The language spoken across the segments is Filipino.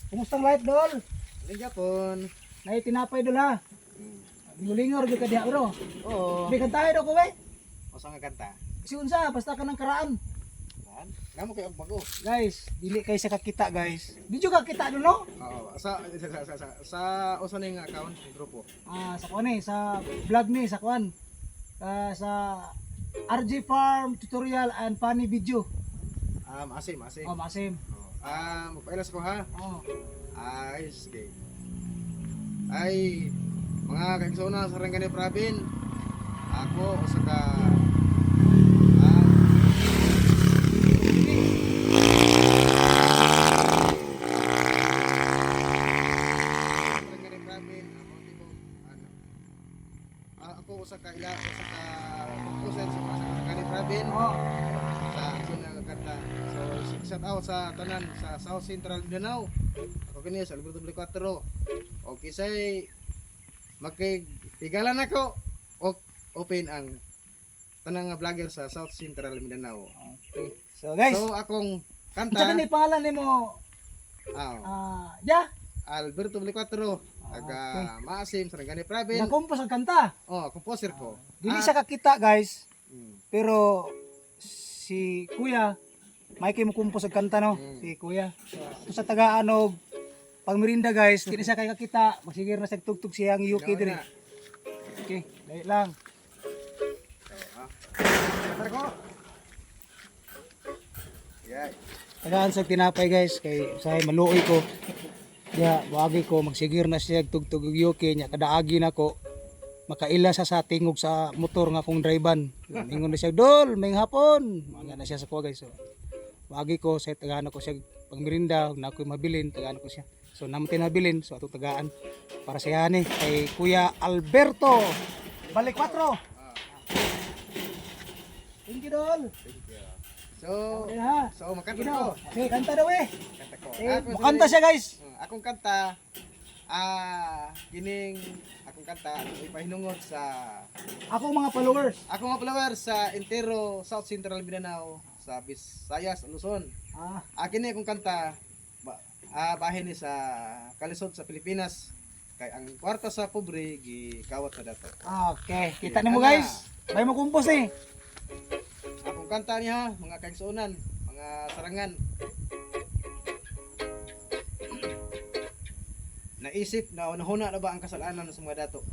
Kumustang life dol? Hindi Japon. Nay tinapay dol ha. Lingor gyud ka diha bro. Oo. Di kantahay do ko we. Usa nga kanta. Si unsa basta ka nang karaan. Lan. Namo kay og bago. Guys, dili kay sa kakita guys. Di jud ka kita dol no? Oo. Sa usa ning account ng grupo. Sa kuan ni sa vlog ni sa kuan. Sa RG Farm tutorial and funny video. Asim. Oh, masim. Magpailas ko ha. Oh. Ay, sige. Ay, mga kaigsona sa Rangani Pravin. Ako usa ka Rangani Pravin. Ako usa ka kusen sa Rangani Pravin. Oh. Sa akong nagkanta. So, shout out sa tanan sa South Central Mindanao. Ako kini sa Alberto Blicatero. Okay say magkigalan ako. Open ang tanang nga vlogger sa South Central Mindanao. Okay. So guys, So akong unsa kanta ni pangalan nimo? Ja. Alberto Blicatero. Taga Maasim sa Rangani Pravin. Nakumpos ang kanta. Composer ko. Dili sa kakita guys, Mm. pero si Kuya may kay mo kumpos ang kanta no. Si Kuya. So, sa Taga-Anog pag merinda guys, dili sa kay kakita, magsigir na sa tugtog siyang UK Yawa diri. na. Okay, dali lang. Kanta ko. Yeah. Tagaan sa tinapay guys kay usahay maluoy ko. Ya, wagi ko magsigir na siya tugtog og UK nya kadaagi nako. Makaila sa tingog sa motor nga kong drivean. Ingon na siya, "Dol, may hapon." Mga na siya sa kuha guys. So, wagi ko sa tagaan ko siya pang merinda, na ako'y mabilin, tagaan ko siya. So namutin nabilin, so atong tagaan para sa yani kay Kuya Alberto. Balik 4. Thank you, Dol. So, Okay, ha. makanta Sige, ko. Dol. Okay, kanta daw eh. Kanta ko. Makanta siya guys. Akong kanta kining akong kanta ipahinungod sa Ako mga followers. ako nga followers sa entero South Central Mindanao sa Visayas, Luzon. Kini akong kanta bahin ni sa kalisod sa Pilipinas kay ang kwarta sa pobre gikawat sa dato. Okay, kita nimo guys. May mo kumpos eh. Akong kanta niya mga kaigsuonan, mga sarangan. Naisip na nahuna na ba ang kasalanan sa mga dato?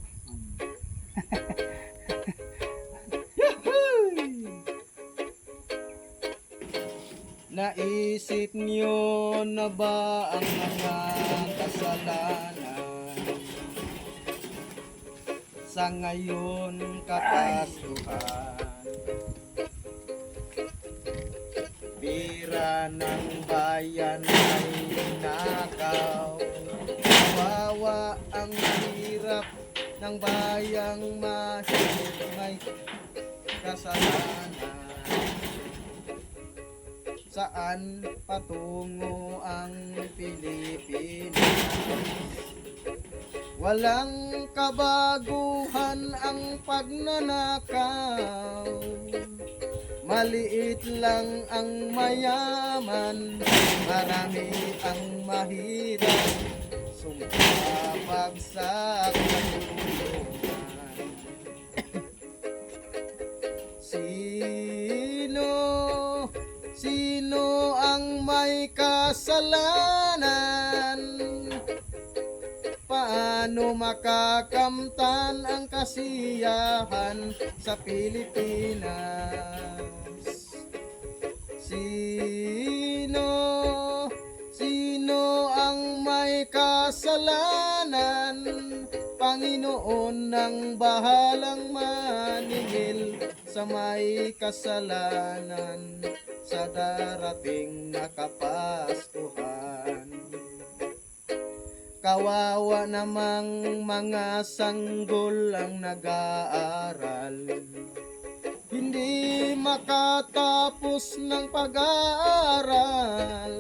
Naisip niyo na ba ang mga kasalanan sa ngayon kakasuhan? Bira ng bayan ay nakaw, kawawa ang hirap ng bayang mahirap may kasalanan. Saan patungo ang Pilipinas? Walang kabaguhan ang pagnanakaw. Maliit lang ang mayaman, marami ang mahirap. Sumabagsak ang tulungan. Sino ang may kasalanan? Paano makakamtan ang kasiyahan sa Pilipinas? Sino ang may kasalanan? Panginoon ang bahalang maningil sa may kasalanan sa darating na Kapaskuhan. Kawawa namang mga sanggol ang nag-aaral, hindi makatapos ng pag-aaral.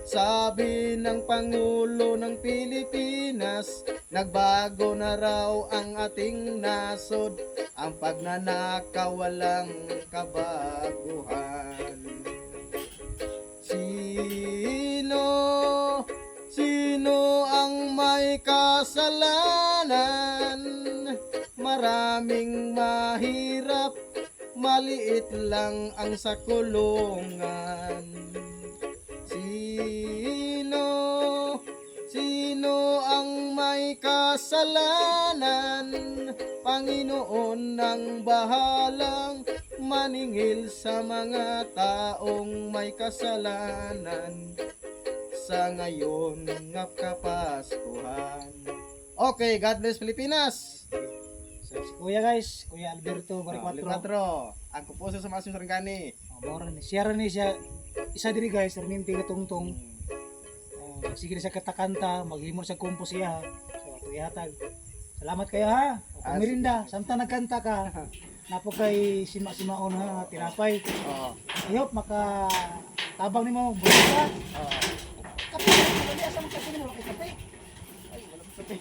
Sabi ng Pangulo ng Pilipinas, nagbago na raw ang ating nasod, ang pagnanakaw walang kabaguhan. may kasalanan, maraming mahirap, maliit lang ang sa kulungan. Sino, sino ang may kasalanan? Panginoon ang bahalang maningil sa mga taong may kasalanan sa ngayon nga Kapaskuhan. Okay, God bless Pilipinas. So, si Kuya guys, Kuya Alberto Barquatro. Barquatro, ang kumposo sa Masim Sarangani. Mora ni siya rin siya isa diri guys, rinimti katungtong. Sige siya katakanta, maghimo sa kumpo siya. So ato ihatag. Salamat kayo ha. O merinda, samtang nagkanta ka. Napo kay sima-simaon ha, tinapay. Oo. Ayop maka tabang nimo buka. Oo. Kape, wala asa mo kape nimo kape. Ay, wala pa sabi.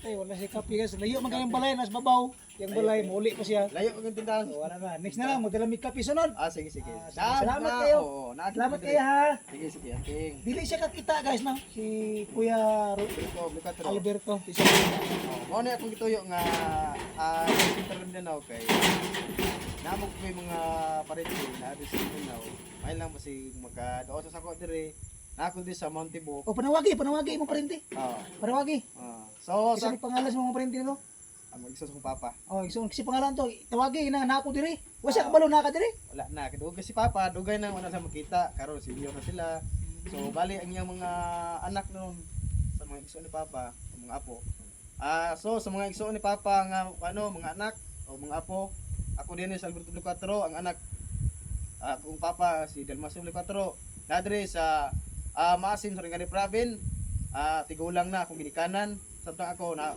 Ay, wala si kape guys. Layo man kayong balay nas babaw. Yung balay muli pa siya. Layo ko yung tindahan. So, wala na. Next na lang, magdala mi kape sunod. Sige, sige. Salamat kayo. Oo, Salamat kayo ha. Sige, sige. King. Dili siya kakita guys no. Si Kuya Barquatro. Alberto. Mo na akong gituyo nga internet na okay. Namog may mga parente na adis now. May lang basi magka-doos sa ko dire. Na ako di sa Montebo. O panawagi mo parente. Oo. Panawagi. So Isa sa ni pangalan sa mga parente nito. mag-isa sa kong papa. Oh, so si pangalan to, tawagi na nako dire. Wasa ka balo naka dire. Wala na kadugay si papa, dugay na wala sa makita karon senior na sila. So bali ang iyang mga anak noon sa mga igsoon ni papa, o mga apo. So sa mga igsoon ni papa nga mga anak o mga apo, ako din si Alberto Barquatro, ang anak akong papa si Dalmasio Barquatro. Nadre sa Maasin sa Ringani Province, tigulang na akong ginikanan. Samtang ako na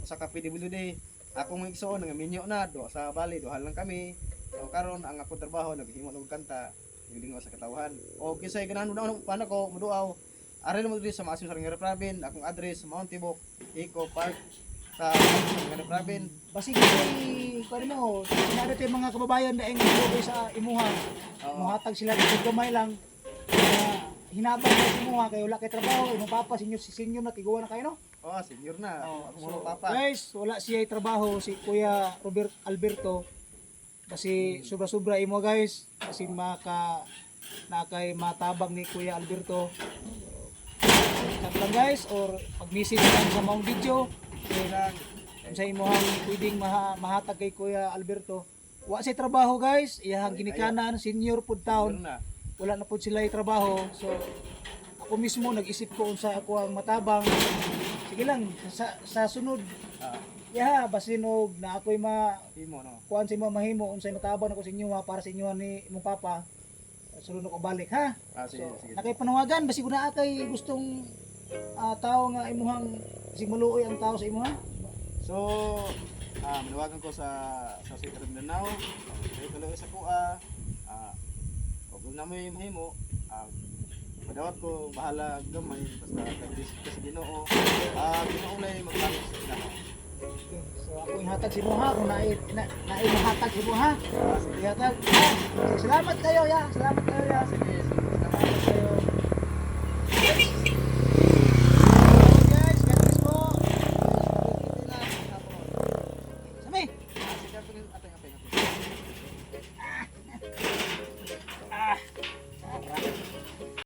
sa PWD, akong mga igsoon nga minyo na do sa bali, duhal lang kami. So karon ang ako trabaho naghimo og kanta, hilingo sa katawan. O kisay ganahan mo paano ko muduaw. Aral mo diri sa Maasin sa Ringani Province, akong address Mount Tibok, Eco Park sa Ringani Province. Basi kay kuno mo, sinabi tay mga kababayan na ang lugay sa imuha. Muhatag sila dito gamay lang. Hinabang na si imuha kay wala kay trabaho, imong papa sinyo si senior na tiguan na kayo no. Senior na. Ako So, mga papa. guys, wala siya trabaho si Kuya Alberto. Kasi sobra-sobra imo guys, kasi nakay matabang ni Kuya Alberto. Chat lang guys or pag-message lang sa mga video. Kung sa imo pwedeng mahatag kay Kuya Alberto. Wa siya trabaho guys, iyang ginikanan senior pud town. Wala na pud sila trabaho. So ako mismo nag-isip ko unsa ako ang matabang. Sige lang sa sunod. Basin og na ako'y Himo no. kuan sa imo mahimo unsay matabang ako sa inyo para sa inyo ni imong papa. Sunod ako balik ha. Sige, So, sige. nakay panawagan basi ko na kay gustong tao nga imuhang sig maluoy ang tao sa imuha. So, manawagan ko sa City of Mindanao. Kaya tuloy sa kuha. Kung na may mahimo, madawat ko bahala gamay basta kagdis ka sa Ginoo. Ginoo lay magpalit sa ila. Okay. So ako ihatag si imuha kung nai mahatag si imuha. Ihatag. Salamat kayo ya. Salamat kayo ya. Sige, sige.